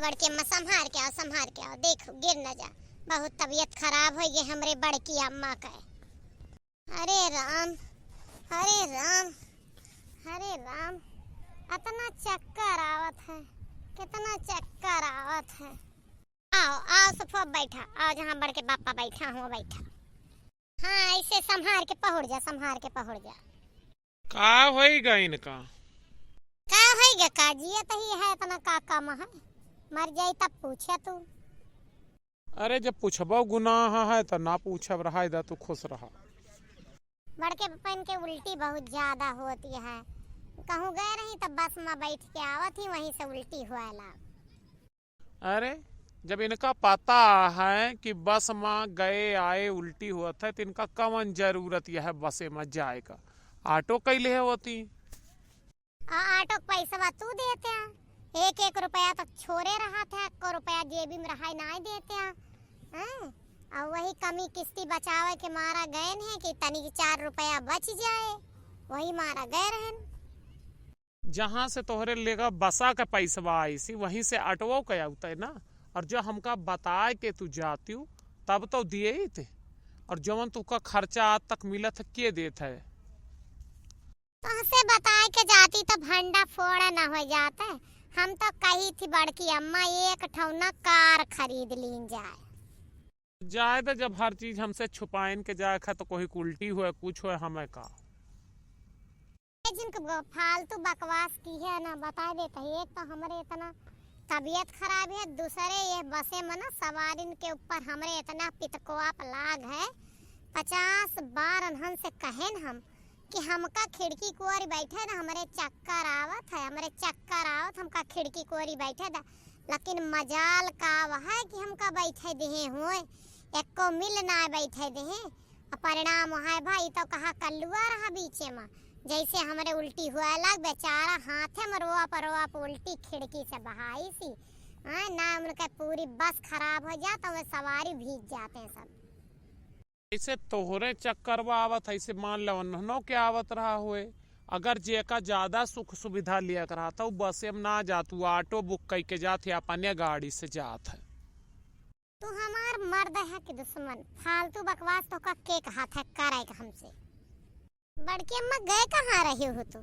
बड़की अम्मा संभार के आओ, संभार के आओ, देखो गिर न जा। बहुत तबीयत खराब हो गई हमरे बड़की अम्मा का। अरे राम, हरे राम, हरे राम, इतना चक्कर आवत है, कितना चक्कर आवत है। आओ आओ सफो बैठा, आओ जहाँ बड़के पापा बैठा हूँ बैठा। हाँ ऐसे संभार के पहुड़ जा, संभार के पहुड़ जा। का होएगा इनका? का होएगा का जियत ही है, इतना का काम है, मर जाई तब पूछे तू। अरे जब पूछबो गुनाह है तो ना पूछब, रहा इधर तू खुश रहा। बड़के पापा इनके उल्टी बहुत ज्यादा होती है, कहूँ गए रही तब बस में बैठ के आवत ही वहीं से उल्टी हुआ ला। अरे जब इनका पता है कि बस में गए आए उल्टी हुआ था तो इनका कौन जरूरत यह है बसे में जाए का? ऑटो कैले होती। ऑटो पैसा तू देते हैं, 1-1 रुपया तक छोड़े रहा था, 1 रुपया जेबी में रहा नहीं देते हैं। और वही कमी किस्ती बचावे के मारा गए हैं कि तनी 4 रुपया बच जाए, वही मारा गए रहन। जहाँ से तोहरे लेगा बसा का पैसा आई सी वहीं से ऑटो का होता है ना। और जो हमका बताए के तू जाती हूँ तब तो दिए ही थे, और जवन तुका खर्चा आज तक मिला था के देता है? तुमसे बताए के जाती तो भंडा फोड़ा ना हो जाता है। हम तो कही थी बड़की अम्मा एक ठौना कार खरीद लीन जाए तो जब हर चीज हमसे छुपाइन के जाए खा तो कोई उल्टी हुए कुछ हुए हमें का। जिनको फालतू बकवास की है ना बता देता है। एक तो हमारे इतना तबीयत खराब है, दूसरे ये बसे में ना सवारिन के ऊपर हमरे इतना पितकुआप लाग है। 50 बार अनहन से कहें हम कि हमका खिड़की कोरी बैठे ना, हमारे चक्कर आवत है, हमारे चक्कर आवत, हमका खिड़की कोरी बैठे दा। लेकिन मजाल का वह है कि हमका बैठे दे हुए, एक को मिल ना बैठे दे। परिणाम है भाई तो कहा कल्लुआ रहा बीचे में, जैसे हमारे उल्टी हुआ लग बेचारा हाथे में रोआ पर उल्टी खिड़की से बहाई सी। ना उनका पूरी बस खराब हो जाता, वे सवारी भीग जाते हैं सब। ऐसे तोहरे चक्कर आवत ऐसे मान लो के आवत रहा हुए। अगर जेका ज्यादा सुख सुविधा लिया रहा था बसे में ना जातू, ऑटो बुक करके जाते अपने गाड़ी से जात है। तू हमार मर्द है कि दुश्मन? फालतू बकवास तो का के हाथ है करे का हमसे। बड़की अम्मा गए कहाँ रही हो तू?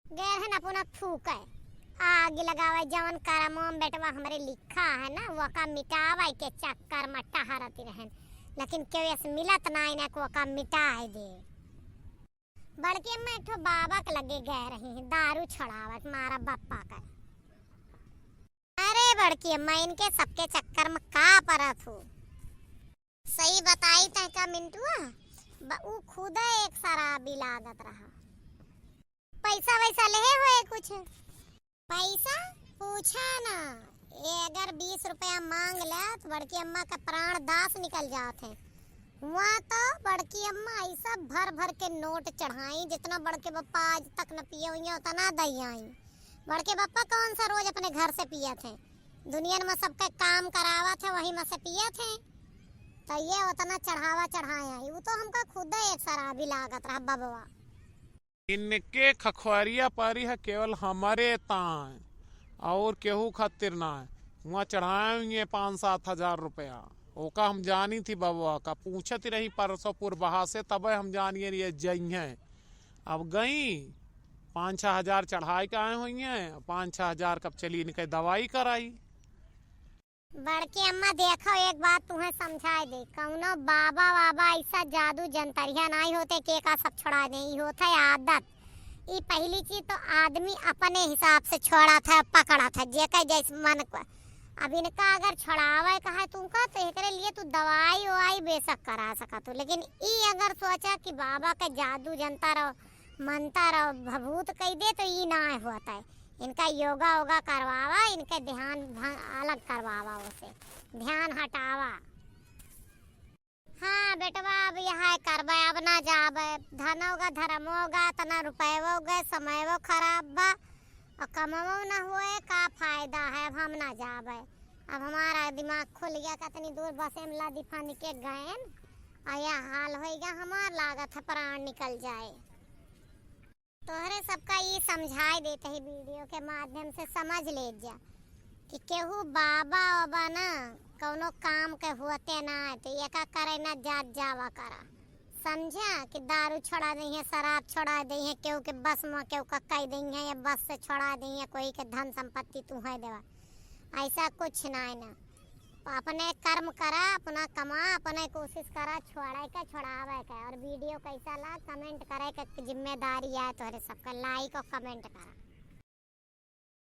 गए है ना अपना फूक है, आग लगावे जवन करमोम बेटवा हमरे लिखा है ना वो का मिटावे के चक्कर में टहरती रहन, लेकिन क्यों ऐसे मिलत ना इन्हें को का मिटाए दे। बड़की अम्मा एक ठो बाबा के लगे गए रही हैं दारू छड़ावत मारा बप्पा का। अरे बड़की अम्मा इनके सबके चक्कर में का परत हो? सही बताई तह का मिंटुआ, वो खुद एक शराबी लागत रहा। पैसा वैसा ले हुए कुछ? पैसा पूछा ना, ये अगर 20 रुपया मांग ले तो बड़की अम्मा का प्राण दास निकल जाते हैं। हुआ तो बड़की अम्मा ऐसा भर भर के नोट चढ़ाई, जितना बड़के बप्पा आज तक न पिए हुई उतना दई आई। बड़के बप्पा कौन सा रोज अपने घर से पिए थे, दुनिया में सबका काम करावा थे वही में से पिए थे, तो ये उतना चढ़ावा चढ़ाया वो तो हमका खुद एक शराबी लागत रहा बबवा। इनके खखवारिया पारी है केवल हमारे तान और केहू खातिर ना है। वहाँ चढ़ाएंगे 5-7 हजार रुपया, ओका हम जानी थी बबुआ का, पूछती रही परसों पूर्वहा से, तब हम जानिए ये जई हैं। अब गई 5-6 हजार चढ़ाई के आए हुई हैं, 5-6 हजार कब चली इनके दवाई कराई। बड़की अम्मा देखो एक बात तुम्हें समझाए दे, कौनो बाबा वाबा ऐसा जादू जंतरिया नहीं होते के का सब छोड़ा नहीं होता है आदत। ये पहली चीज तो आदमी अपने हिसाब से छोड़ा था पकड़ा था जेका जैसे मन को। अब इनका अगर छुड़ावे का है तुमका तो एकरे लिए तू दवाई ववाई बेशक करा सका तू, लेकिन ये अगर सोचा कि बाबा का जादू जनता रहो मनता रहो भभूत कह दे तो ये ना होता है। इनका योगा वोगा करवावा, इनके ध्यान अलग करवावा, उसे ध्यान हटावा। हाँ बेटवा अब यहाँ करबे अब ना जाबे, धन होगा धर्म होगा तना रुपये होगा समय वो खराब बा और कमाओ ना हुए का फायदा है। अब हम ना जाबे, अब हमारा दिमाग खुल गया, कितनी दूर बसे में लादी फानी के गए और यह हाल होएगा हमार लागत है प्राण निकल जाए। तोहरे सबका ये समझाई देते हैं वीडियो के माध्यम से, समझ ले जा कि केहू बाबा वाबा ना कौनो काम के होते ना तो ये का करे ना जात जावा करा, समझा। कि दारू छोड़ा दी है, शराब छोड़ा दी है, केहू के बस में केहू का कह दी है, या बस से छोड़ा दी है, कोई के धन संपत्ति तू है देवा, ऐसा कुछ ना है ना। अपने कर्म करा, अपना कमा, अपने कोशिश करा छोड़े के छोड़ावे के। और वीडियो कैसा ला कमेंट करे के जिम्मेदारी है तोहरे सबका, लाइक और कमेंट करा।